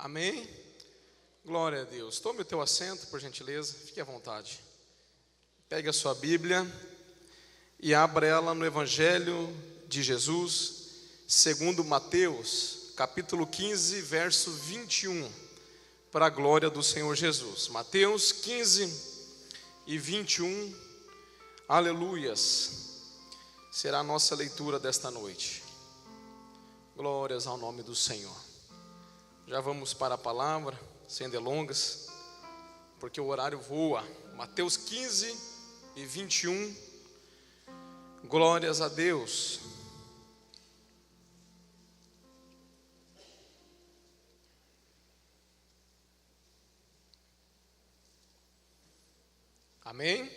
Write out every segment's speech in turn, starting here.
Amém? Glória a Deus. Tome o teu assento, por gentileza, fique à vontade. Pegue a sua Bíblia e abra ela no Evangelho de Jesus, segundo Mateus, capítulo 15, verso 21, para a glória do Senhor Jesus. Mateus 15 e 21, aleluias, será a nossa leitura desta noite. Glórias ao nome do Senhor. Já vamos para a palavra, sem delongas, porque o horário voa. Mateus 15 e 21, glórias a Deus. Amém?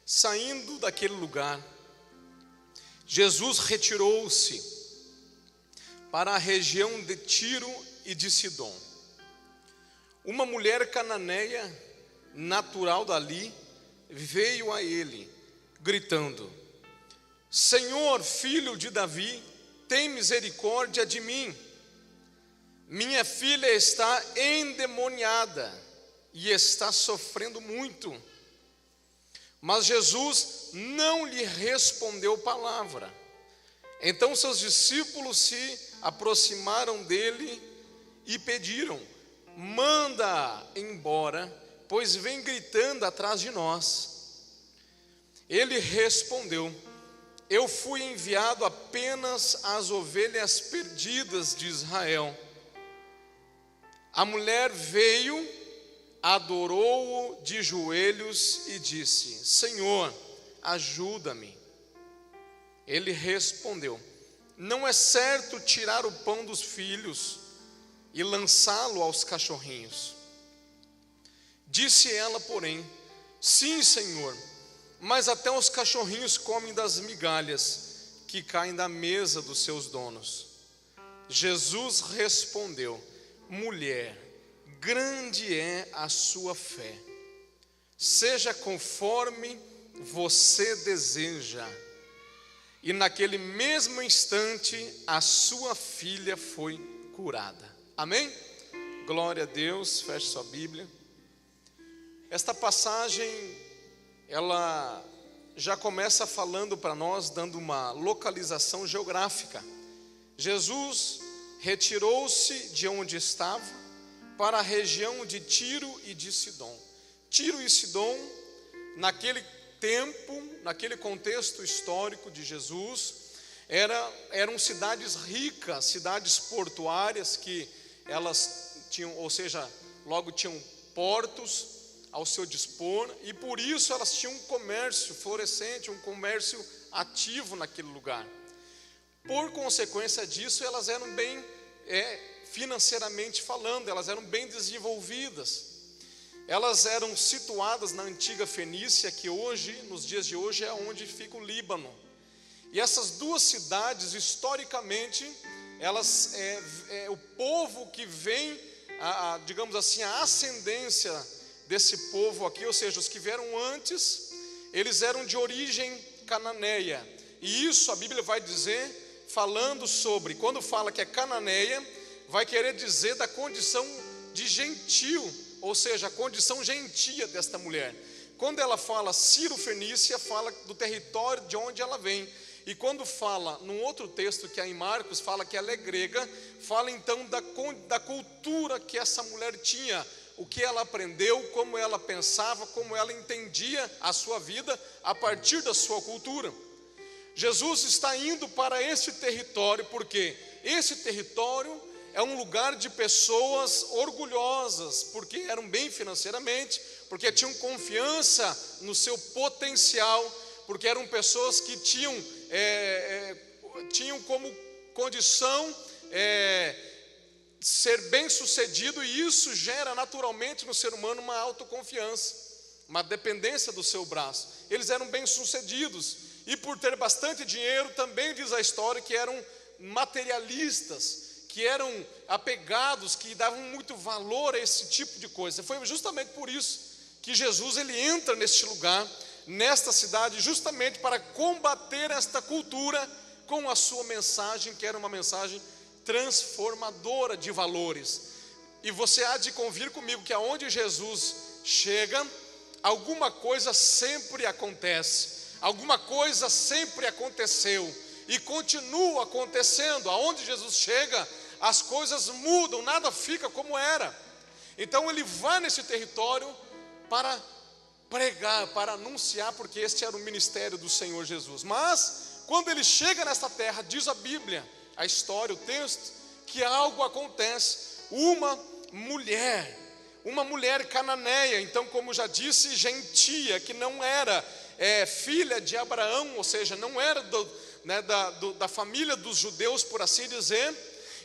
Saindo daquele lugar, Jesus retirou-se para a região de Tiro e de Sidom. Uma mulher cananeia, natural dali, veio a ele, gritando: Senhor, filho de Davi, tem misericórdia de mim. Minha filha está endemoniada e está sofrendo muito. Mas Jesus não lhe respondeu palavra. Então seus discípulos se aproximaram dele e pediram: manda embora, pois vem gritando atrás de nós. Ele respondeu: eu fui enviado apenas às ovelhas perdidas de Israel. A mulher veio, adorou-o de joelhos e disse: Senhor, ajuda-me. Ele respondeu: não é certo tirar o pão dos filhos e lançá-lo aos cachorrinhos. Disse ela, porém: sim, Senhor, mas até os cachorrinhos comem das migalhas que caem da mesa dos seus donos. Jesus respondeu: mulher, grande é a sua fé, seja conforme você deseja. E naquele mesmo instante a sua filha foi curada. Amém? Glória a Deus. Feche sua Bíblia. Esta passagem, ela já começa falando para nós, dando uma localização geográfica. Jesus retirou-se de onde estava para a região de Tiro e de Sidom. Tiro e Sidom, naquele tempo, naquele contexto histórico de Jesus, eram cidades ricas, cidades portuárias, que elas tinham, ou seja, logo tinham portos ao seu dispor, e por isso elas tinham um comércio florescente, um comércio ativo naquele lugar. Por consequência disso, elas eram bem, financeiramente falando, elas eram bem desenvolvidas. Elas eram situadas na antiga Fenícia, que hoje, nos dias de hoje, é onde fica o Líbano. E essas duas cidades, historicamente, elas o povo que vem, digamos assim, a ascendência desse povo aqui, ou seja, os que vieram antes, eles eram de origem cananeia. E isso a Bíblia vai dizer, falando sobre, quando fala que é cananeia, vai querer dizer da condição de gentil, ou seja, a condição gentia desta mulher. Quando ela fala Ciro-fenícia, fala do território de onde ela vem. E quando fala, num outro texto que é em Marcos, fala que ela é grega, fala então da cultura que essa mulher tinha, o que ela aprendeu, como ela pensava, como ela entendia a sua vida a partir da sua cultura. Jesus está indo para esse território, porque esse território é um lugar de pessoas orgulhosas, porque eram bem financeiramente, porque tinham confiança no seu potencial, porque eram pessoas que tinham como condição ser bem-sucedido, e isso gera naturalmente no ser humano uma autoconfiança, uma dependência do seu braço. Eles eram bem-sucedidos, e por ter bastante dinheiro, também diz a história que eram materialistas, que eram apegados, que davam muito valor a esse tipo de coisa. Foi justamente por isso que Jesus ele entra neste lugar, nesta cidade, justamente para combater esta cultura com a sua mensagem, que era uma mensagem transformadora de valores. e você há de convir comigo que aonde Jesus chega, alguma coisa sempre acontece, alguma coisa sempre aconteceu e continua acontecendo. Aonde Jesus chega, as coisas mudam, nada fica como era. Então ele vai nesse território para pregar, para anunciar, porque este era o ministério do Senhor Jesus. Mas quando ele chega nesta terra, diz a Bíblia, a história, o texto, que algo acontece. Uma mulher cananeia, então, como já disse, gentia, que não era filha de Abraão, ou seja, não era da família dos judeus, por assim dizer.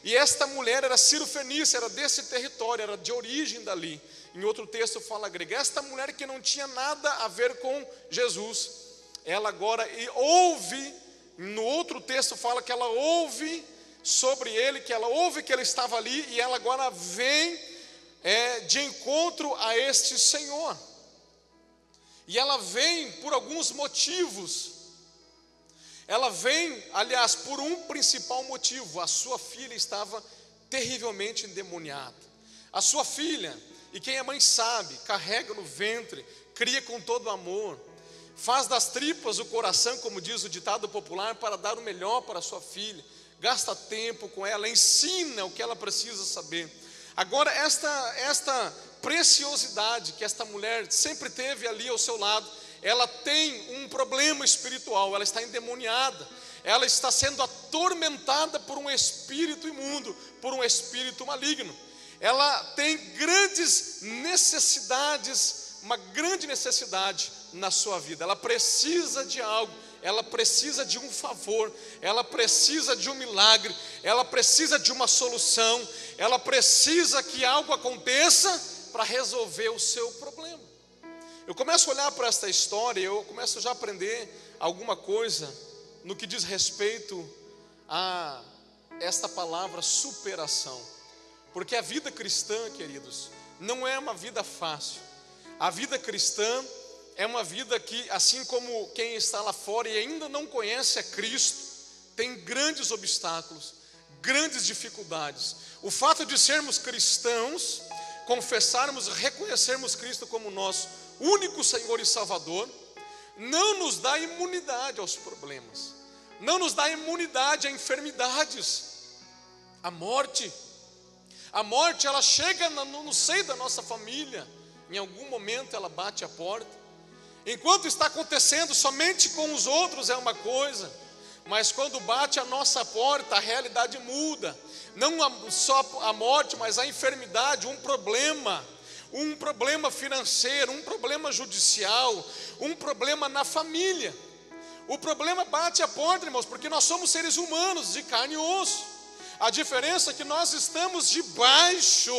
E esta mulher era cirofenícia, era desse território, era de origem dali. Em outro texto fala grego. Esta mulher que não tinha nada a ver com Jesus, ela agora ouve, no outro texto fala que ela ouve sobre ele, que ela ouve que ele estava ali, e ela agora vem de encontro a este Senhor. E ela vem por alguns motivos. Ela vem, aliás, por um principal motivo: a sua filha estava terrivelmente endemoniada. A sua filha, e quem é mãe sabe, carrega no ventre, cria com todo amor, faz das tripas o coração, como diz o ditado popular, para dar o melhor para a sua filha, gasta tempo com ela, ensina o que ela precisa saber. Agora, esta preciosidade que esta mulher sempre teve ali ao seu lado, ela tem um problema espiritual, ela está endemoniada, ela está sendo atormentada por um espírito imundo, por um espírito maligno. Ela tem grandes necessidades, uma grande necessidade na sua vida. Ela precisa de algo, ela precisa de um favor, ela precisa de um milagre, ela precisa de uma solução, ela precisa que algo aconteça para resolver o seu problema. Eu começo a olhar para esta história, eu começo já a aprender alguma coisa no que diz respeito a esta palavra superação. Porque a vida cristã, queridos, não é uma vida fácil. A vida cristã é uma vida que, assim como quem está lá fora e ainda não conhece a Cristo, tem grandes obstáculos, grandes dificuldades. O fato de sermos cristãos, confessarmos, reconhecermos Cristo como nosso único Senhor e Salvador, não nos dá imunidade aos problemas, não nos dá imunidade a enfermidades. A morte ela chega no seio da nossa família, em algum momento ela bate a porta. Enquanto está acontecendo somente com os outros é uma coisa, mas quando bate a nossa porta, a realidade muda. Não só a morte, mas a enfermidade, um problema financeiro, um problema judicial, um problema na família. O problema bate a porta, irmãos, porque nós somos seres humanos, de carne e osso. A diferença é que nós estamos debaixo,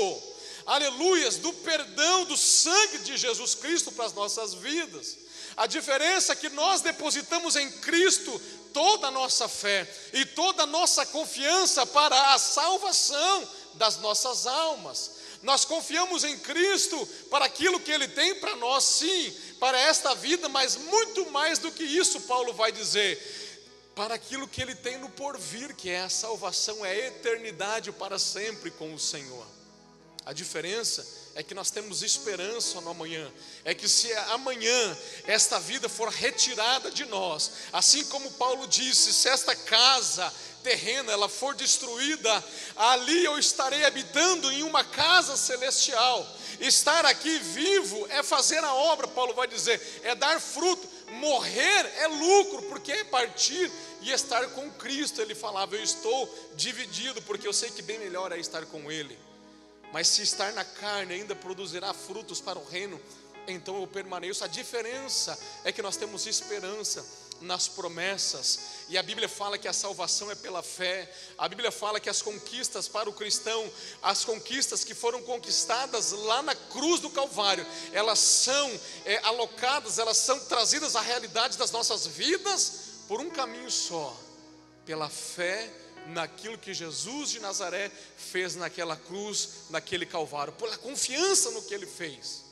aleluias, do perdão do sangue de Jesus Cristo para as nossas vidas. A diferença é que nós depositamos em Cristo toda a nossa fé e toda a nossa confiança para a salvação das nossas almas. Nós confiamos em Cristo para aquilo que Ele tem para nós, sim, para esta vida, mas muito mais do que isso, Paulo vai dizer, para aquilo que Ele tem no porvir, que é a salvação, é a eternidade para sempre com o Senhor. A diferença é que nós temos esperança no amanhã, é que se amanhã esta vida for retirada de nós, assim como Paulo disse, se esta casa terrena ela for destruída, ali eu estarei habitando em uma casa celestial. Estar aqui vivo é fazer a obra, Paulo vai dizer, é dar fruto. Morrer é lucro, porque é partir e estar com Cristo. Ele falava, eu estou dividido, porque eu sei que bem melhor é estar com Ele. Mas se estar na carne ainda produzirá frutos para o reino, então eu permaneço. A diferença é que nós temos esperança nas promessas, e a Bíblia fala que a salvação é pela fé. A Bíblia fala que as conquistas para o cristão, as conquistas que foram conquistadas lá na cruz do Calvário, elas são alocadas, elas são trazidas à realidade das nossas vidas por um caminho só, pela fé naquilo que Jesus de Nazaré fez naquela cruz, naquele Calvário, pela confiança no que Ele fez.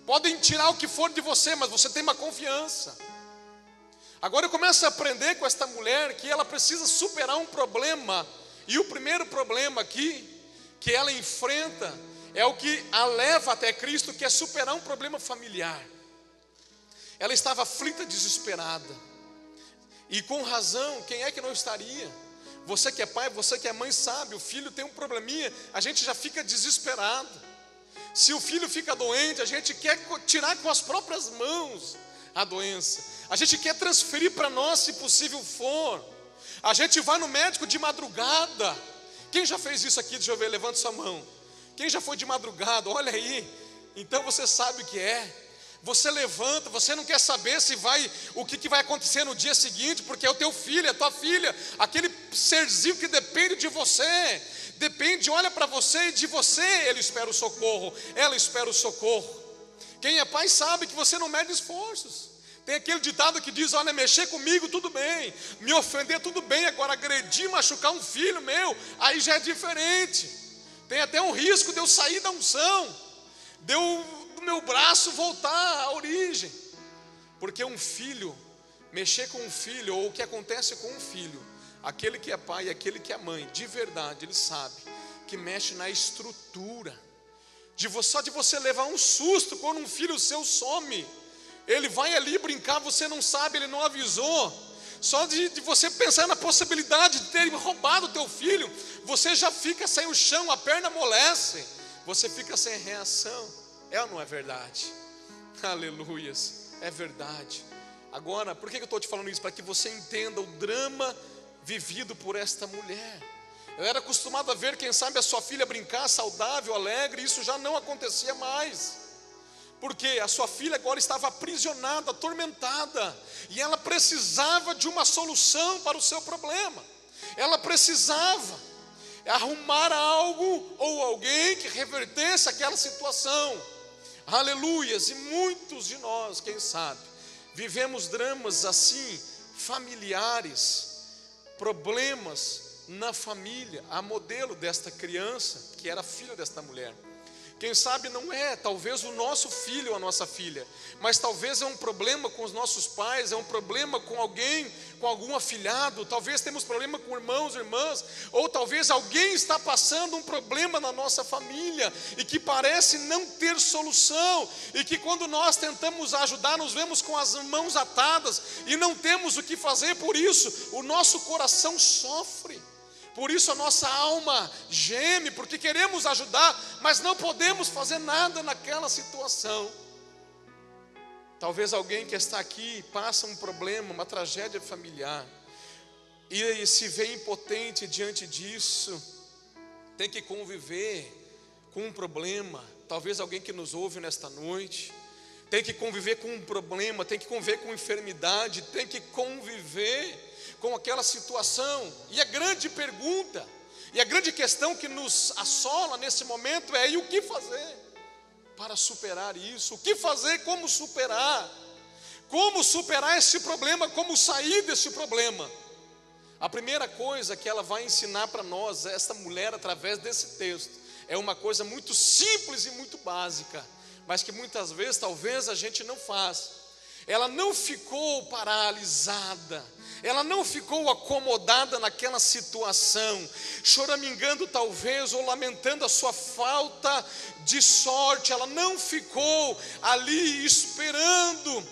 Podem tirar o que for de você, mas você tem uma confiança. Agora eu começo a aprender com esta mulher que ela precisa superar um problema, e o primeiro problema aqui que ela enfrenta é o que a leva até Cristo, que é superar um problema familiar. Ela estava aflita, desesperada, e com razão. Quem é que não estaria? Você que é pai, você que é mãe sabe, o filho tem um probleminha, a gente já fica desesperado. Se o filho fica doente, a gente quer tirar com as próprias mãos a doença, a gente quer transferir para nós, se possível for. A gente vai no médico de madrugada. Quem já fez isso aqui? Deixa eu ver, levanta sua mão. Quem já foi de madrugada? Olha aí. Então você sabe o que é. Você levanta, você não quer saber se vai, o que vai acontecer no dia seguinte, porque é o teu filho, é a tua filha, aquele serzinho que depende de você, depende, olha para você, e de você ele espera o socorro, ela espera o socorro. Quem é pai sabe que você não mede esforços. Tem aquele ditado que diz: olha, mexer comigo tudo bem, me ofender tudo bem, agora agredir, machucar um filho meu, aí já é diferente. Tem até um risco de eu sair da unção, de eu do meu braço voltar à origem. Porque um filho, mexer com um filho, ou o que acontece com um filho, aquele que é pai e aquele que é mãe, de verdade, ele sabe que mexe na estrutura. Só de você levar um susto quando um filho seu some, ele vai ali brincar, você não sabe, ele não avisou. Só de você pensar na possibilidade de ter roubado o teu filho, você já fica sem o chão, a perna amolece, você fica sem reação. É ou não é verdade? Aleluias, é verdade. Agora, por que eu estou te falando isso? Para que você entenda o drama vivido por esta mulher. Ela era acostumada a ver, quem sabe, a sua filha brincar saudável, alegre. Isso já não acontecia mais, porque a sua filha agora estava aprisionada, atormentada, e ela precisava de uma solução para o seu problema. Ela precisava arrumar algo ou alguém que revertesse aquela situação. Aleluias. E muitos de nós, quem sabe, vivemos dramas assim, familiares, problemas na família, a modelo desta criança, que era filha desta mulher. Quem sabe não é, talvez, o nosso filho ou a nossa filha, mas talvez é um problema com os nossos pais, é um problema com alguém, com algum afilhado, talvez temos problema com irmãos, irmãs, ou talvez alguém está passando um problema na nossa família, e que parece não ter solução, e que quando nós tentamos ajudar, nos vemos com as mãos atadas, e não temos o que fazer. Por isso, o nosso coração sofre. Por isso a nossa alma geme, porque queremos ajudar, mas não podemos fazer nada naquela situação. Talvez alguém que está aqui passa um problema, uma tragédia familiar, e se vê impotente diante disso, tem que conviver com um problema. Talvez alguém que nos ouve nesta noite tem que conviver com um problema, tem que conviver com enfermidade, tem que conviver com aquela situação. E a grande pergunta, e a grande questão que nos assola nesse momento é: e o que fazer para superar isso? O que fazer? Como superar? Como superar esse problema? Como sair desse problema? A primeira coisa que ela vai ensinar para nós, esta mulher, através desse texto, é uma coisa muito simples e muito básica, mas que muitas vezes talvez a gente não faz. Ela não ficou paralisada, ela não ficou acomodada naquela situação, choramingando talvez, ou lamentando a sua falta de sorte. Ela não ficou ali esperando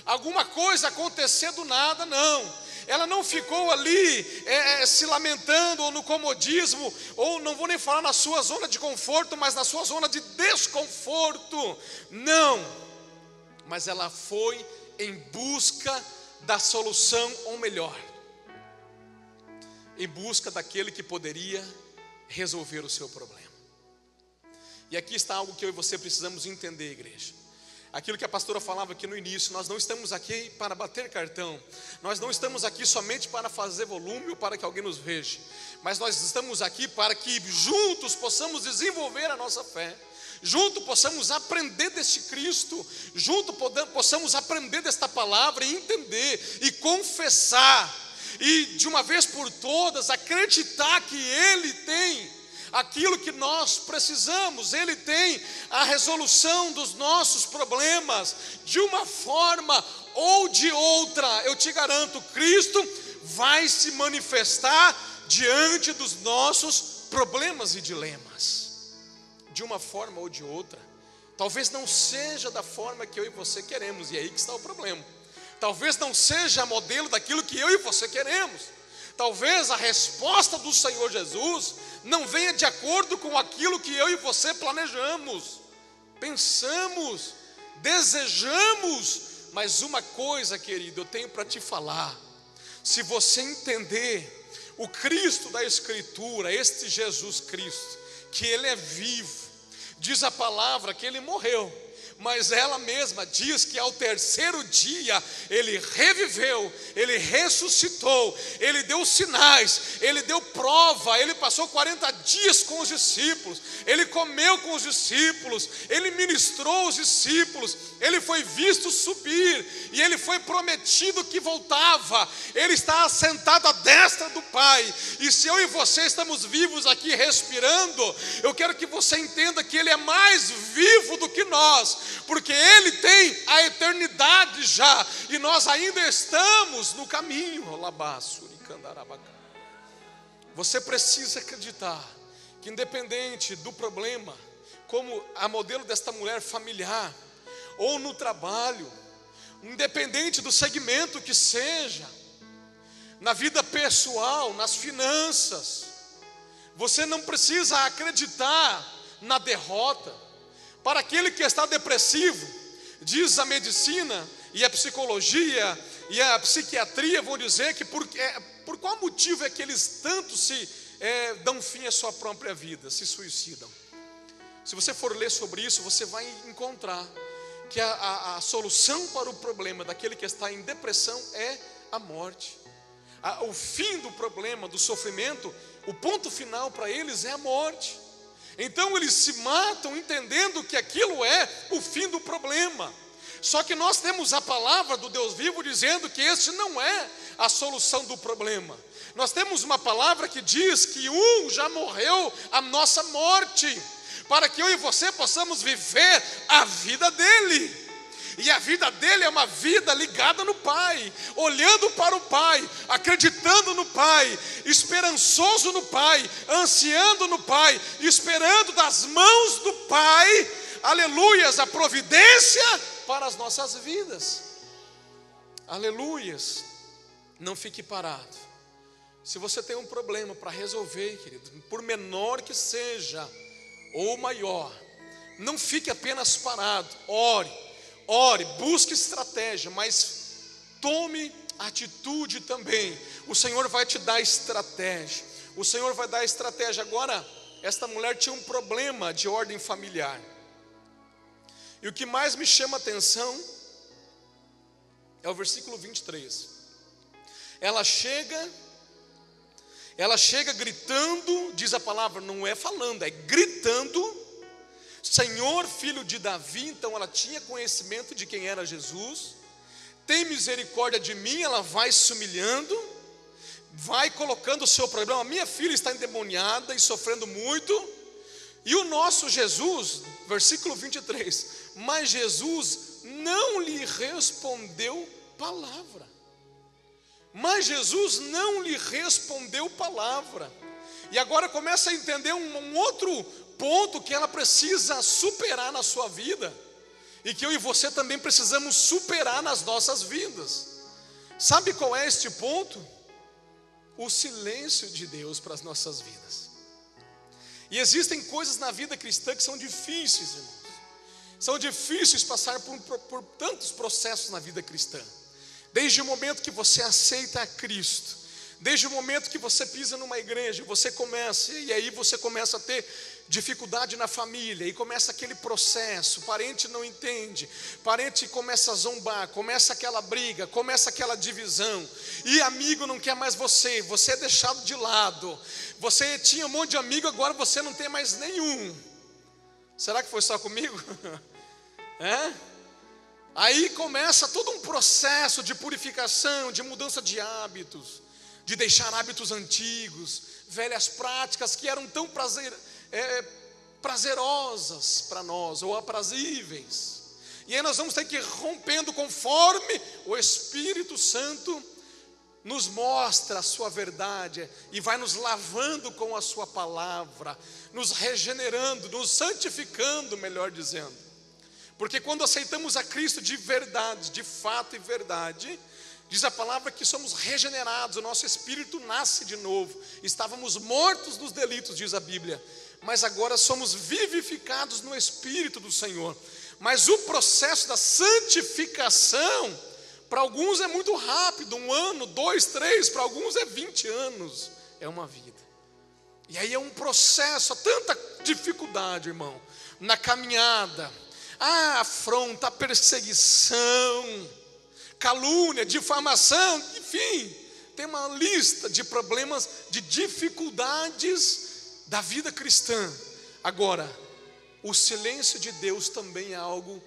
alguma coisa acontecer do nada, não. Ela não ficou ali se lamentando, ou no comodismo, ou não vou nem falar na sua zona de conforto, mas na sua zona de desconforto. Não, mas ela foi em busca da solução, ou melhor, em busca daquele que poderia resolver o seu problema. E aqui está algo que eu e você precisamos entender, igreja. Aquilo que a pastora falava aqui no início: nós não estamos aqui para bater cartão, nós não estamos aqui somente para fazer volume ou para que alguém nos veja, mas nós estamos aqui para que juntos possamos desenvolver a nossa fé, juntos possamos aprender deste Cristo, juntos possamos aprender desta palavra e entender e confessar, e de uma vez por todas acreditar que Ele tem aquilo que nós precisamos. Ele tem a resolução dos nossos problemas, de uma forma ou de outra. Eu te garanto, Cristo vai se manifestar diante dos nossos problemas e dilemas. de uma forma ou de outra. Talvez não seja da forma que eu e você queremos, e é aí que está o problema. Talvez não seja modelo daquilo que eu e você queremos. Talvez a resposta do Senhor Jesus não venha de acordo com aquilo que eu e você planejamos, pensamos, desejamos. Mas uma coisa, querido, eu tenho para te falar: se você entender o Cristo da Escritura, este Jesus Cristo, que Ele é vivo, diz a palavra que Ele morreu, mas ela mesma diz que ao terceiro dia Ele reviveu, Ele ressuscitou, Ele deu sinais, Ele deu prova, Ele passou 40 dias com os discípulos, Ele comeu com os discípulos, Ele ministrou os discípulos, Ele foi visto subir, e Ele foi prometido que voltava. Ele está assentado à destra do Pai, e se eu e você estamos vivos aqui respirando, eu quero que você entenda que Ele é mais vivo do que nós, porque Ele tem a eternidade já, e nós ainda estamos no caminho. Você precisa acreditar que, independente do problema, como a modelo desta mulher familiar, ou no trabalho, independente do segmento que seja, na vida pessoal, nas finanças, você não precisa acreditar na derrota. Para aquele que está depressivo, diz a medicina e a psicologia e a psiquiatria vão dizer que por qual motivo é que eles tanto dão fim à sua própria vida, se suicidam. Se você for ler sobre isso, você vai encontrar que a solução para o problema daquele que está em depressão é a morte. O fim do problema, do sofrimento, o ponto final para eles é a morte. Então eles se matam entendendo que aquilo é o fim do problema. Só que nós temos a palavra do Deus vivo dizendo que este não é a solução do problema. Nós temos uma palavra que diz que já morreu a nossa morte, para que eu e você possamos viver a vida dele. E a vida dele é uma vida ligada no Pai, olhando para o Pai, acreditando no Pai, esperançoso no Pai, ansiando no Pai, esperando das mãos do Pai, aleluias, a providência para as nossas vidas. Aleluias. Não fique parado. Se você tem um problema para resolver, querido, por menor que seja ou maior, não fique apenas parado. Ore, busque estratégia, mas tome atitude também. O Senhor vai te dar estratégia. O Senhor vai dar estratégia. Agora, esta mulher tinha um problema de ordem familiar. E o que mais me chama a atenção é o versículo 23. Ela chega gritando, diz a palavra, não é falando, é gritando: Senhor, filho de Davi. Então ela tinha conhecimento de quem era Jesus. Tem misericórdia de mim. Ela vai se humilhando, vai colocando o seu problema. A minha filha está endemoniada e sofrendo muito. E o nosso Jesus, versículo 23, mas Jesus não lhe respondeu palavra. Mas Jesus não lhe respondeu palavra. E agora começa a entender um outro ponto que ela precisa superar na sua vida, e que eu e você também precisamos superar nas nossas vidas. Sabe qual é este ponto? O silêncio de Deus para as nossas vidas. E existem coisas na vida cristã que são difíceis, irmãos. São difíceis passar por tantos processos na vida cristã. Desde o momento que você aceita a Cristo, desde o momento que você pisa numa igreja, e aí você começa a ter dificuldade na família, e começa aquele processo, parente não entende, parente começa a zombar, começa aquela briga, começa aquela divisão, e amigo não quer mais você é deixado de lado, você tinha um monte de amigo, agora você não tem mais nenhum. Será que foi só comigo? Aí começa todo um processo de purificação, de mudança de hábitos, de deixar hábitos antigos, velhas práticas que eram tão prazerosas para nós, ou aprazíveis. E aí nós vamos ter que ir rompendo conforme o Espírito Santo nos mostra a sua verdade e vai nos lavando com a sua palavra, nos regenerando, nos santificando, melhor dizendo. Porque quando aceitamos a Cristo de verdade, de fato e verdade, diz a palavra que somos regenerados, o nosso espírito nasce de novo. Estávamos mortos nos delitos, diz a Bíblia, mas agora somos vivificados no Espírito do Senhor. Mas o processo da santificação, para alguns é muito rápido, 1 ano, 2, 3, para alguns é 20 anos, é uma vida. E aí é um processo, há tanta dificuldade, irmão, na caminhada, a afronta, a perseguição, calúnia, difamação, enfim, tem uma lista de problemas, de dificuldades da vida cristã. Agora, o silêncio de Deus também é algo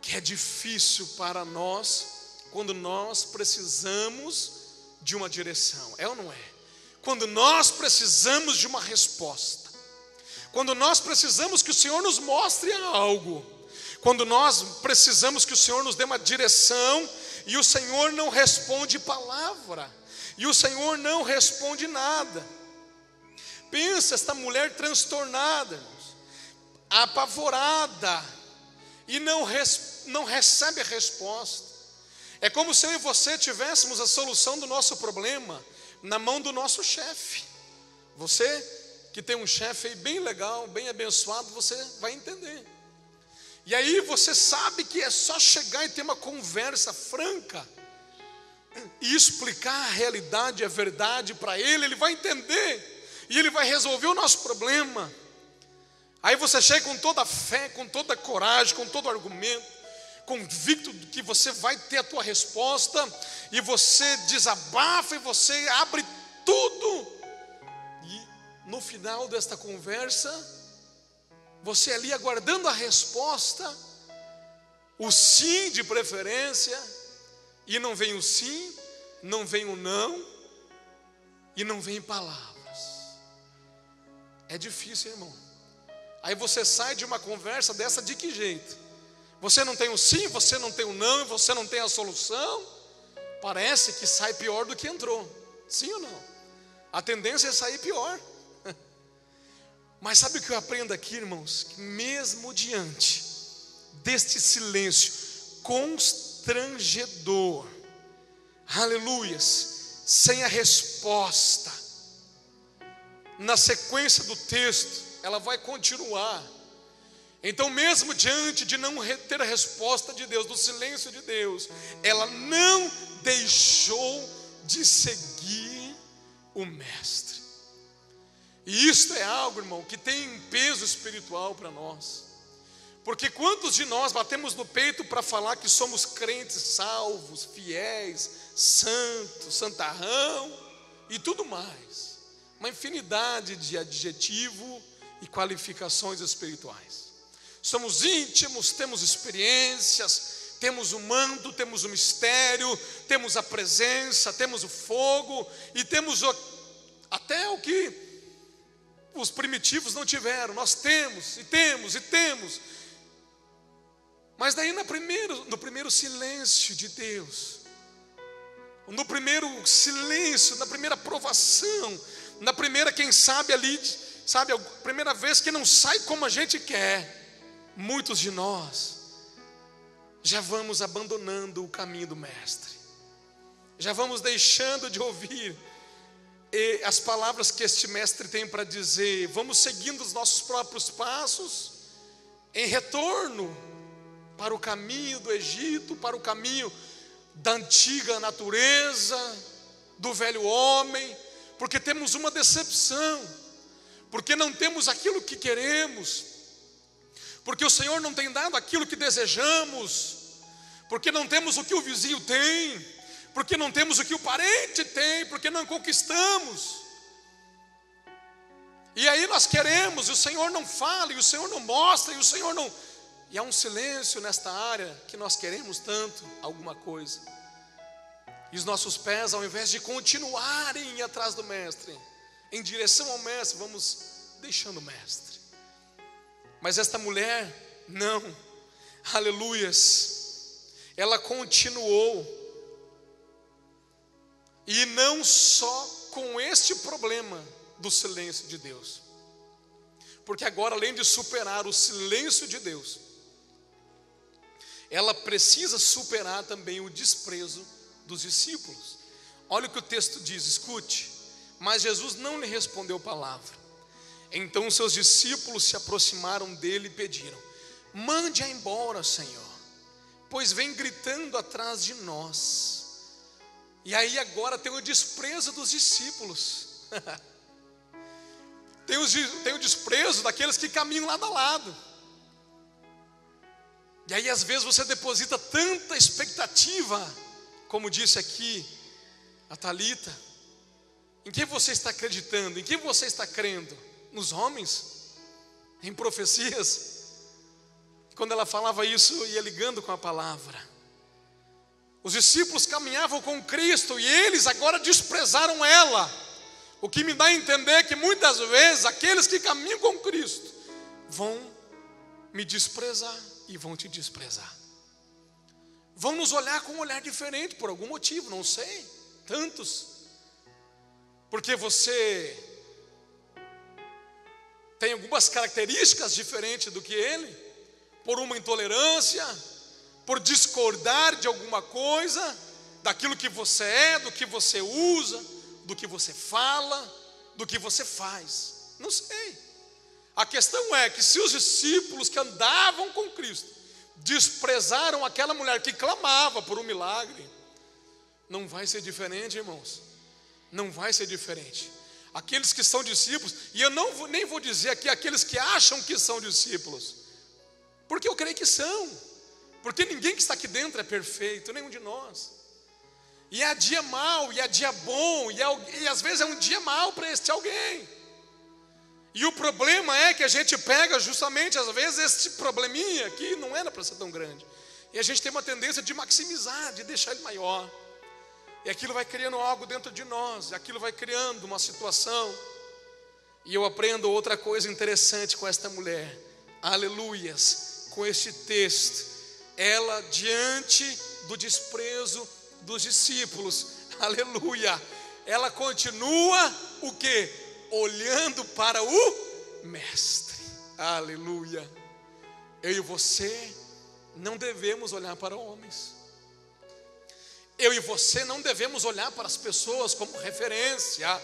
que é difícil para nós, quando nós precisamos de uma direção, é ou não é? Quando nós precisamos de uma resposta, quando nós precisamos que o Senhor nos mostre algo, quando nós precisamos que o Senhor nos dê uma direção, e o Senhor não responde palavra, e o Senhor não responde nada. Pensa esta mulher transtornada, irmãos, apavorada, e não recebe a resposta. É como se eu e você tivéssemos a solução do nosso problema na mão do nosso chefe. Você que tem um chefe aí bem legal, bem abençoado, você vai entender. E aí você sabe que é só chegar e ter uma conversa franca e explicar a realidade, a verdade para ele, ele vai entender. E ele vai resolver o nosso problema. Aí você chega com toda a fé, com toda a coragem, com todo o argumento, convicto de que você vai ter a tua resposta, e você desabafa, e você abre tudo, e no final desta conversa, você ali aguardando a resposta, o sim de preferência, e não vem o sim, não vem o não, e não vem palavras. É difícil, irmão. Aí você sai de uma conversa dessa de que jeito? Você não tem o sim, você não tem o não, você não tem a solução. Parece que sai pior do que entrou. Sim ou não? A tendência é sair pior. Mas sabe o que eu aprendo aqui, irmãos? Que mesmo diante deste silêncio constrangedor, aleluias, sem a resposta, na sequência do texto, ela vai continuar. Então, mesmo diante de não ter a resposta de Deus, do silêncio de Deus, ela não deixou de seguir o Mestre. E isto é algo, irmão, que tem um peso espiritual para nós. Porque quantos de nós batemos no peito para falar que somos crentes salvos, fiéis, santos, santarrão e tudo mais. Uma infinidade de adjetivo e qualificações espirituais. Somos íntimos, temos experiências, temos o manto, temos o mistério, temos a presença, temos o fogo e temos até o que os primitivos não tiveram. Nós temos e temos e temos. Mas daí no primeiro silêncio de Deus, no primeiro silêncio, na primeira provação, na primeira, quem sabe ali, sabe, a primeira vez que não sai como a gente quer, muitos de nós já vamos abandonando o caminho do Mestre, já vamos deixando de ouvir as palavras que este Mestre tem para dizer, vamos seguindo os nossos próprios passos, em retorno para o caminho do Egito, para o caminho da antiga natureza, do velho homem, porque temos uma decepção, porque não temos aquilo que queremos, porque o Senhor não tem dado aquilo que desejamos, porque não temos o que o vizinho tem, porque não temos o que o parente tem, porque não conquistamos. E aí nós queremos, e o Senhor não fala, e o Senhor não mostra, e o Senhor não... E há um silêncio nesta área, que nós queremos tanto alguma coisa. E os nossos pés, ao invés de continuarem atrás do Mestre, em direção ao Mestre, vamos deixando o Mestre. Mas esta mulher, não, aleluias, ela continuou. E não só com este problema do silêncio de Deus, porque agora, além de superar o silêncio de Deus, ela precisa superar também o desprezo dos discípulos. Olha o que o texto diz, escute. Mas Jesus não lhe respondeu palavra. Então seus discípulos se aproximaram dele e pediram: mande-a embora, Senhor, pois vem gritando atrás de nós. E aí agora tem o desprezo dos discípulos. Tem o desprezo daqueles que caminham lado a lado. E aí às vezes você deposita tanta expectativa, como disse aqui a Thalita. Em quem você está acreditando? Em quem você está crendo? Nos homens? Em profecias? Quando ela falava isso, ia ligando com a palavra. Os discípulos caminhavam com Cristo e eles agora desprezaram ela. O que me dá a entender que muitas vezes aqueles que caminham com Cristo vão me desprezar e vão te desprezar. Vão nos olhar com um olhar diferente por algum motivo, não sei, tantos. Porque você tem algumas características diferentes do que ele, por uma intolerância, por discordar de alguma coisa, daquilo que você é, do que você usa, do que você fala, do que você faz. Não sei. A questão é que se os discípulos que andavam com Cristo desprezaram aquela mulher que clamava por um milagre, não vai ser diferente, irmãos. Não vai ser diferente. Aqueles que são discípulos, e eu nem vou dizer aqui aqueles que acham que são discípulos, porque eu creio que são, porque ninguém que está aqui dentro é perfeito, nenhum de nós. E há dia mau, e há dia bom, e às vezes é um dia mau para este alguém. E o problema é que a gente pega justamente, às vezes, este probleminha que não era para ser tão grande, e a gente tem uma tendência de maximizar, de deixar ele maior. E aquilo vai criando algo dentro de nós, aquilo vai criando uma situação. E eu aprendo outra coisa interessante com esta mulher, aleluias, com este texto. Ela, diante do desprezo dos discípulos, aleluia, ela continua o quê? Olhando para o mestre, aleluia. Eu e você não devemos olhar para homens. Eu e você não devemos olhar para as pessoas como referência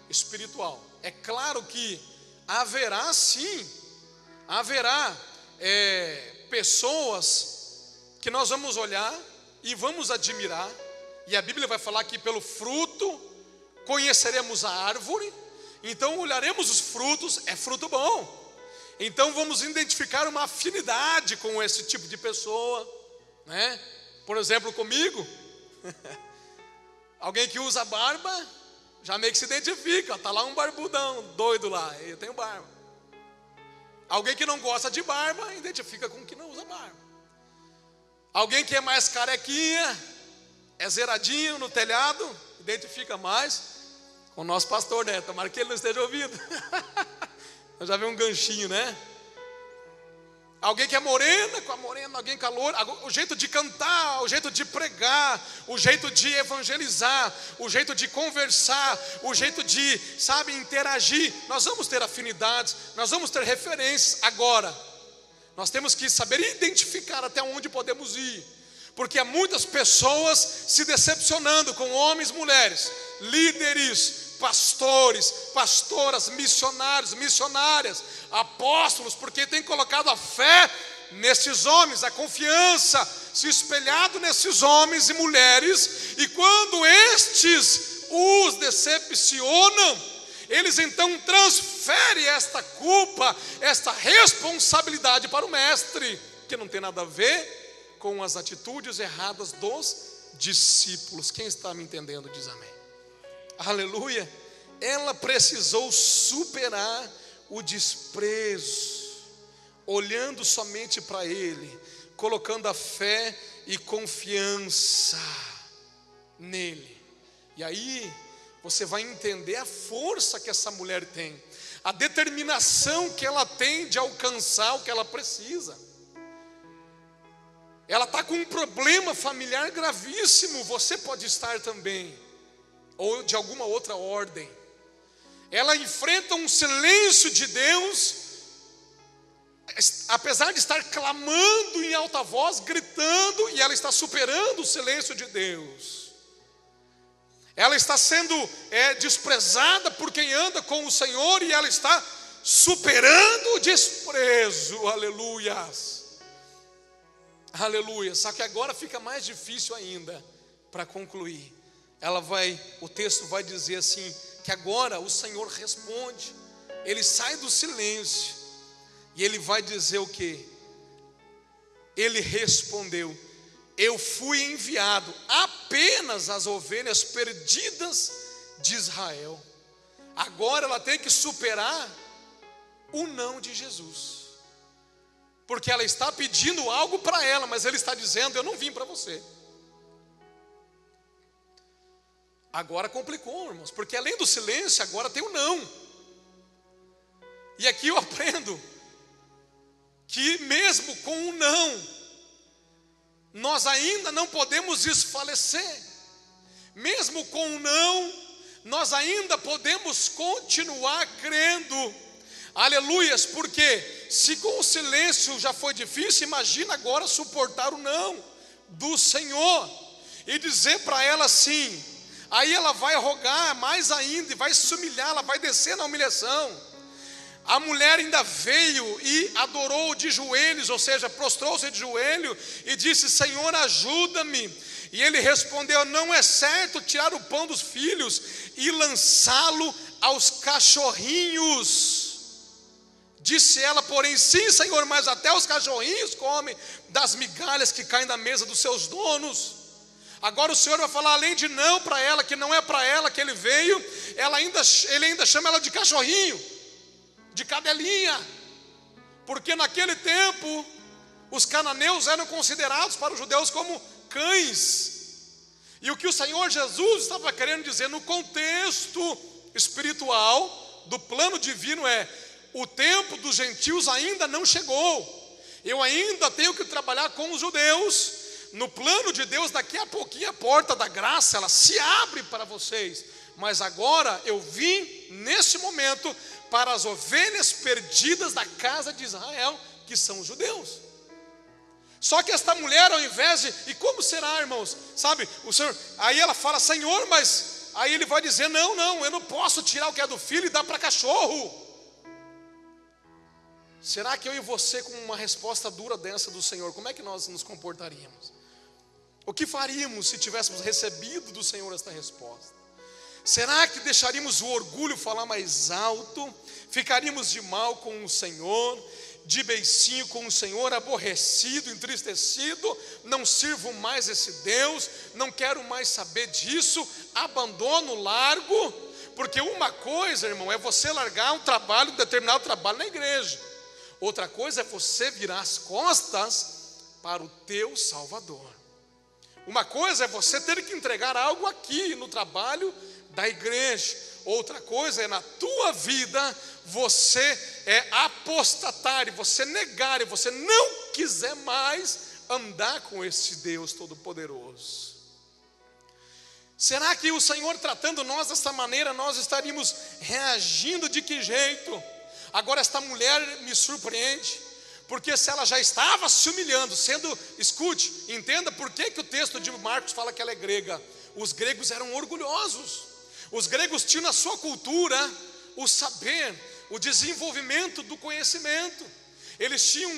espiritual. É claro que haverá sim, pessoas que nós vamos olhar e vamos admirar. E a Bíblia vai falar que pelo fruto conheceremos a árvore. Então olharemos os frutos, é fruto bom. Então vamos identificar uma afinidade com esse tipo de pessoa, né? Por exemplo, comigo, alguém que usa barba, já meio que se identifica. Está lá um barbudão, doido lá, eu tenho barba. Alguém que não gosta de barba, identifica com que não usa barba. Alguém que é mais carequinha, é zeradinho no telhado, identifica mais com o nosso pastor, né? Tomara que ele não esteja ouvindo. Eu já vi um ganchinho, né? Alguém que é morena, com a morena, alguém calor, o jeito de cantar, o jeito de pregar, o jeito de evangelizar, o jeito de conversar, o jeito de, sabe, interagir. Nós vamos ter afinidades, nós vamos ter referências. Agora, nós temos que saber identificar até onde podemos ir, porque há muitas pessoas se decepcionando com homens, mulheres, líderes, pastores, pastoras, missionários, missionárias, apóstolos, porque tem colocado a fé nesses homens, a confiança se espelhado nesses homens e mulheres, e quando estes os decepcionam, eles então transferem esta culpa, esta responsabilidade para o mestre, que não tem nada a ver com as atitudes erradas dos discípulos. Quem está me entendendo diz amém. Aleluia. Ela precisou superar o desprezo, olhando somente para ele, colocando a fé e confiança nele. E aí você vai entender a força que essa mulher tem, a determinação que ela tem de alcançar o que ela precisa. Ela está com um problema familiar gravíssimo, você pode estar também. ou de alguma outra ordem. Ela enfrenta um silêncio de Deus, apesar de estar clamando em alta voz, gritando, e ela está superando o silêncio de Deus. Ela está sendo desprezada por quem anda com o Senhor, e ela está superando o desprezo. Aleluias, aleluia. Só que agora fica mais difícil ainda para concluir. O texto vai dizer assim, que agora o Senhor responde. Ele sai do silêncio e ele vai dizer o quê? Ele respondeu: eu fui enviado apenas às ovelhas perdidas de Israel. Agora ela tem que superar o não de Jesus, porque ela está pedindo algo para ela, mas ele está dizendo: eu não vim para você. Agora complicou, irmãos, porque além do silêncio, agora tem o não. E aqui eu aprendo que mesmo com o não, nós ainda não podemos desfalecer. Mesmo com o não, nós ainda podemos continuar crendo. Aleluias, porque se com o silêncio já foi difícil, imagina agora suportar o não do Senhor e dizer para ela assim. Aí ela vai rogar mais ainda e vai se humilhar, ela vai descer na humilhação. A mulher ainda veio e adorou de joelhos, ou seja, prostrou-se de joelho e disse: Senhor, ajuda-me. E ele respondeu: não é certo tirar o pão dos filhos e lançá-lo aos cachorrinhos. Disse ela, porém: sim, Senhor, mas até os cachorrinhos comem das migalhas que caem da mesa dos seus donos. Agora o Senhor vai falar, além de não para ela, que não é para ela que ele veio, ele ainda chama ela de cachorrinho, de cadelinha, porque naquele tempo os cananeus eram considerados para os judeus como cães. E o que o Senhor Jesus estava querendo dizer no contexto espiritual do plano divino o tempo dos gentios ainda não chegou. Eu ainda tenho que trabalhar com os judeus. No plano de Deus, daqui a pouquinho a porta da graça, ela se abre para vocês. Mas agora eu vim nesse momento para as ovelhas perdidas da casa de Israel, que são os judeus. Só que esta mulher, ao invés de, e como será, irmãos? Sabe, o Senhor, aí ela fala: Senhor, mas aí ele vai dizer: não, eu não posso tirar o que é do filho e dar para cachorro. Será que eu e você, com uma resposta dura dessa do Senhor, como é que nós nos comportaríamos? O que faríamos se tivéssemos recebido do Senhor esta resposta? Será que deixaríamos o orgulho falar mais alto? Ficaríamos de mal com o Senhor, de beicinho com o Senhor, aborrecido, entristecido? Não sirvo mais esse Deus, não quero mais saber disso, abandono, largo. Porque uma coisa, irmão, é você largar um trabalho, um determinado trabalho na igreja. Outra coisa é você virar as costas para o teu Salvador. Uma coisa é você ter que entregar algo aqui no trabalho da igreja. Outra coisa é na tua vida você apostatar, e você negar, e você não quiser mais andar com esse Deus Todo-Poderoso. Será que o Senhor tratando nós dessa maneira, nós estaríamos reagindo de que jeito? Agora esta mulher me surpreende, porque se ela já estava se humilhando, escute, entenda por que o texto de Marcos fala que ela é grega. Os gregos eram orgulhosos. Os gregos tinham na sua cultura o saber, o desenvolvimento do conhecimento. Eles tinham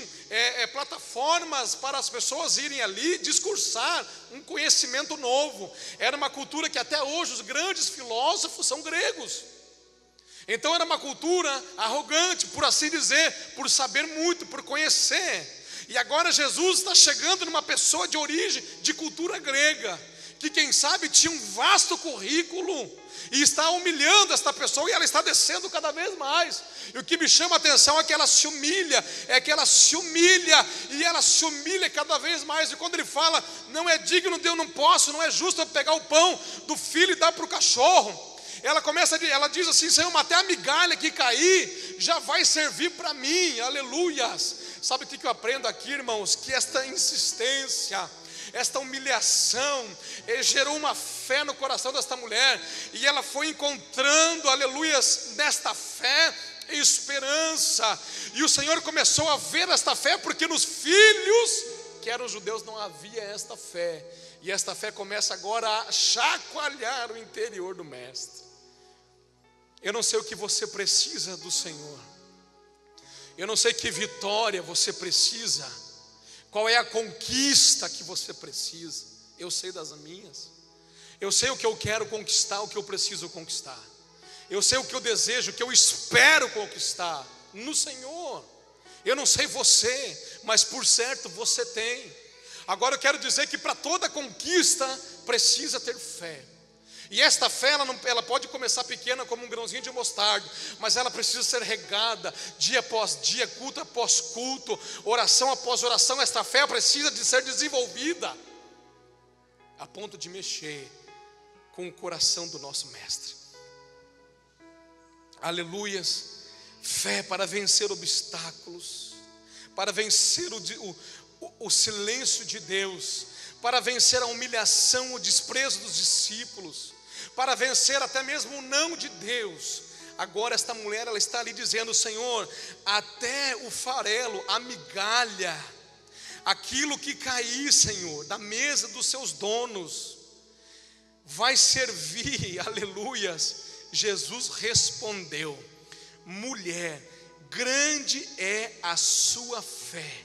plataformas para as pessoas irem ali discursar um conhecimento novo. Era uma cultura que até hoje os grandes filósofos são gregos. Então era uma cultura arrogante, por assim dizer, por saber muito, por conhecer. E agora Jesus está chegando numa pessoa de origem, de cultura grega, que quem sabe tinha um vasto currículo, e está humilhando esta pessoa, e ela está descendo cada vez mais. E o que me chama a atenção é que ela se humilha, e ela se humilha cada vez mais. E quando ele fala, não é digno de eu, não posso, não é justo eu pegar o pão do filho e dar para o cachorro. Ela diz assim: Senhor, até a migalha que cair já vai servir para mim, aleluias. Sabe o que eu aprendo aqui, irmãos? Que esta insistência, esta humilhação gerou uma fé no coração desta mulher, e ela foi encontrando, aleluias, nesta fé, esperança. E o Senhor começou a ver esta fé, porque nos filhos que eram judeus não havia esta fé. E esta fé começa agora a chacoalhar o interior do mestre. Eu não sei o que você precisa do Senhor, eu não sei que vitória você precisa, qual é a conquista que você precisa. Eu sei das minhas, eu sei o que eu quero conquistar, o que eu preciso conquistar. Eu sei o que eu desejo, o que eu espero conquistar no Senhor. Eu não sei você, mas por certo você tem. Agora eu quero dizer que para toda conquista precisa ter fé. E esta fé, ela pode começar pequena como um grãozinho de mostarda, mas ela precisa ser regada dia após dia, culto após culto, oração após oração. Esta fé precisa de ser desenvolvida a ponto de mexer com o coração do nosso mestre. Aleluias. Fé para vencer obstáculos, para vencer o silêncio de Deus, para vencer a humilhação, o desprezo dos discípulos, para vencer até mesmo o não de Deus. Agora esta mulher, ela está ali dizendo: Senhor, até o farelo, a migalha, aquilo que cair, Senhor, da mesa dos seus donos, vai servir, aleluias. Jesus respondeu: mulher, grande é a sua fé,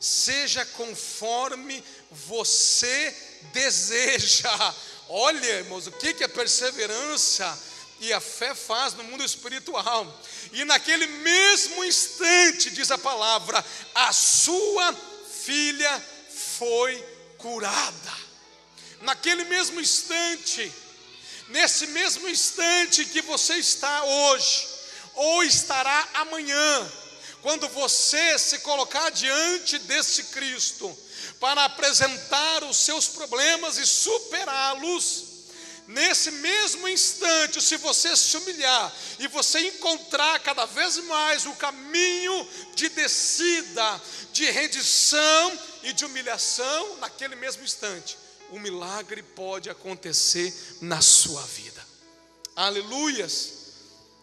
seja conforme você deseja. Olha, irmãos, o que é perseverança e a fé faz no mundo espiritual. E naquele mesmo instante, diz a palavra, a sua filha foi curada. Naquele mesmo instante, nesse mesmo instante que você está hoje, ou estará amanhã, quando você se colocar diante desse Cristo, para apresentar os seus problemas e superá-los, nesse mesmo instante, se você se humilhar e você encontrar cada vez mais o caminho de descida, de rendição e de humilhação, naquele mesmo instante, o milagre pode acontecer na sua vida. Aleluias.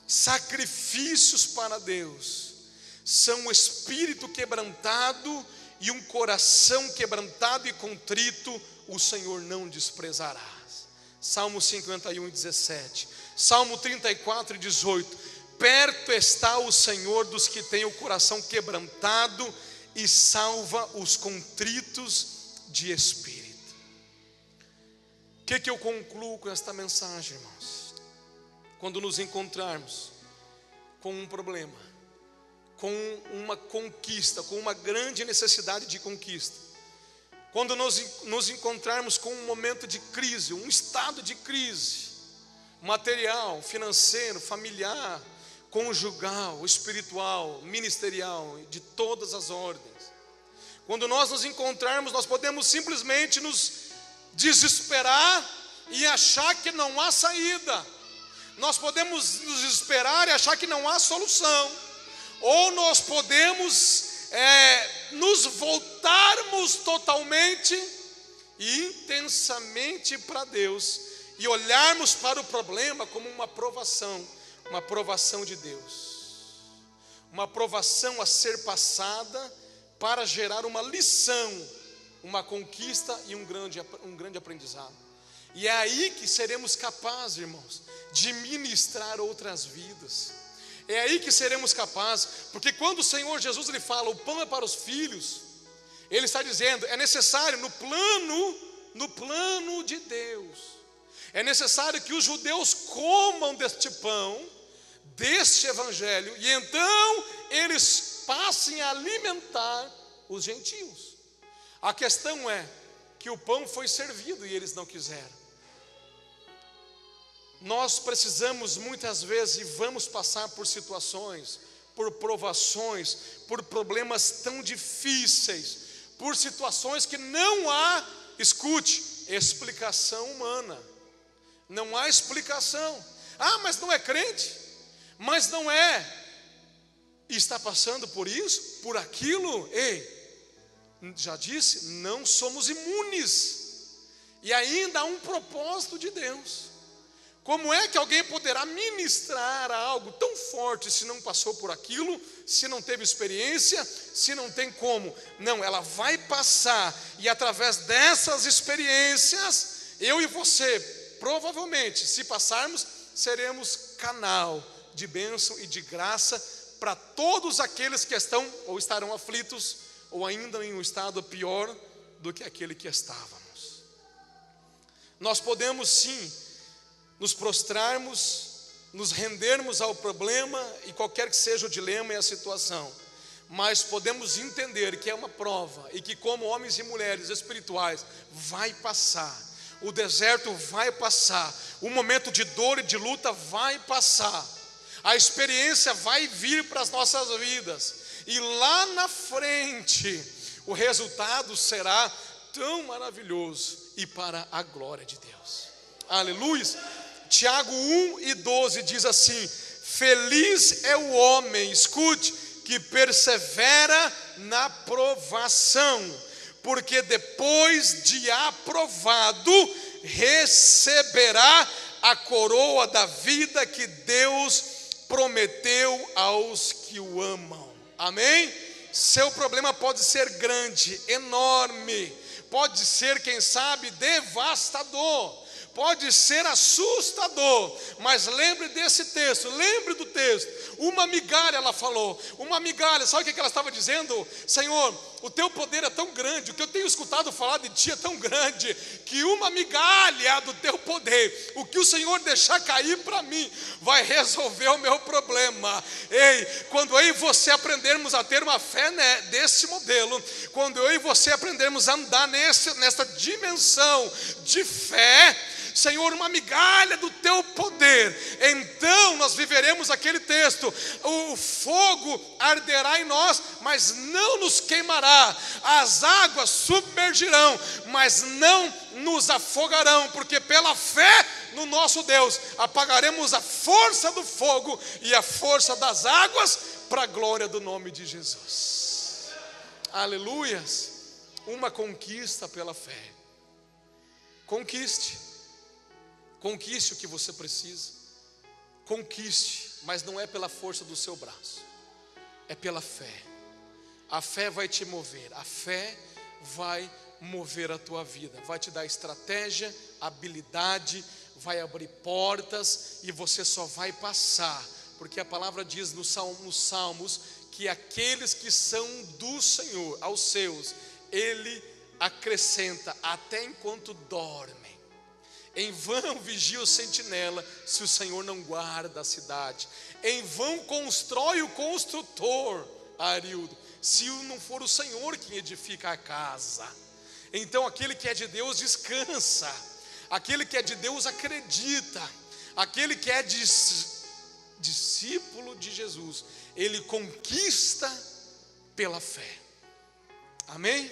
Sacrifícios para Deus são um espírito quebrantado e um coração quebrantado e contrito, o Senhor não desprezará. Salmo 51, 17. Salmo 34, 18. Perto está o Senhor dos que têm o coração quebrantado e salva os contritos de espírito. O que eu concluo com esta mensagem, irmãos? Quando nos encontrarmos com um problema, com uma conquista, com uma grande necessidade de conquista, quando nos encontrarmos com um momento de crise, um estado de crise, material, financeiro, familiar, conjugal, espiritual, ministerial, de todas as ordens, quando nós nos encontrarmos, nós podemos simplesmente nos desesperar e achar que não há saída. Nós podemos nos desesperar e achar que não há solução, ou nós podemos nos voltarmos totalmente e intensamente para Deus e olharmos para o problema como uma provação de Deus, uma provação a ser passada para gerar uma lição, uma conquista e um grande aprendizado. E é aí que seremos capazes, irmãos, de ministrar outras vidas. É aí que seremos capazes, porque quando o Senhor Jesus ele fala, o pão é para os filhos, Ele está dizendo, é necessário no plano de Deus, é necessário que os judeus comam deste pão, deste evangelho, e então eles passem a alimentar os gentios. A questão é que o pão foi servido e eles não quiseram. Nós precisamos muitas vezes e vamos passar por situações, por provações, por problemas tão difíceis, por situações que não há, escute, explicação humana. Não há explicação. Ah, mas não é crente? Mas não é. E está passando por isso, por aquilo? Ei, já disse, não somos imunes. E ainda há um propósito de Deus. Como é que alguém poderá ministrar algo tão forte se não passou por aquilo, se não teve experiência, se não tem como? Não, ela vai passar, e através dessas experiências, eu e você, provavelmente, se passarmos, seremos canal de bênção e de graça para todos aqueles que estão ou estarão aflitos, ou ainda em um estado pior do que aquele que estávamos. Nós podemos sim nos prostrarmos, nos rendermos ao problema e qualquer que seja o dilema e a situação, mas podemos entender que é uma prova e que, como homens e mulheres espirituais, vai passar. O deserto vai passar, o momento de dor e de luta vai passar, a experiência vai vir para as nossas vidas, e lá na frente o resultado será tão maravilhoso e para a glória de Deus. Aleluia. Tiago 1:12 diz assim: feliz é o homem, escute, que persevera na provação, porque depois de aprovado, receberá a coroa da vida que Deus prometeu aos que o amam. Amém? Seu problema pode ser grande, enorme, pode ser, quem sabe, devastador, pode ser assustador, mas lembre desse texto, lembre do texto. Uma migalha, ela falou, uma migalha, sabe o que ela estava dizendo? Senhor, o teu poder é tão grande, o que eu tenho escutado falar de ti é tão grande, que uma migalha do teu poder, o que o Senhor deixar cair para mim, vai resolver o meu problema. Ei, quando eu e você aprendermos a ter uma fé desse modelo, quando eu e você aprendermos a andar nessa dimensão de fé, Senhor, uma migalha do teu poder, então nós viveremos aquele texto: o fogo arderá em nós, mas não nos queimará, as águas submergirão, mas não nos afogarão, porque pela fé no nosso Deus apagaremos a força do fogo e a força das águas, para a glória do nome de Jesus. Aleluias. Uma conquista pela fé. Conquiste o que você precisa, conquiste, mas não é pela força do seu braço, é pela fé. A fé vai te mover, a fé vai mover a tua vida, vai te dar estratégia, habilidade, vai abrir portas, e você só vai passar, porque a palavra diz nos Salmos que aqueles que são do Senhor, aos seus, Ele acrescenta até enquanto dormem. Em vão vigia o sentinela, se o Senhor não guarda a cidade. Em vão constrói o construtor, Arildo, se não for o Senhor quem edifica a casa. Então aquele que é de Deus descansa, aquele que é de Deus acredita, aquele que é discípulo de Jesus, ele conquista pela fé. Amém?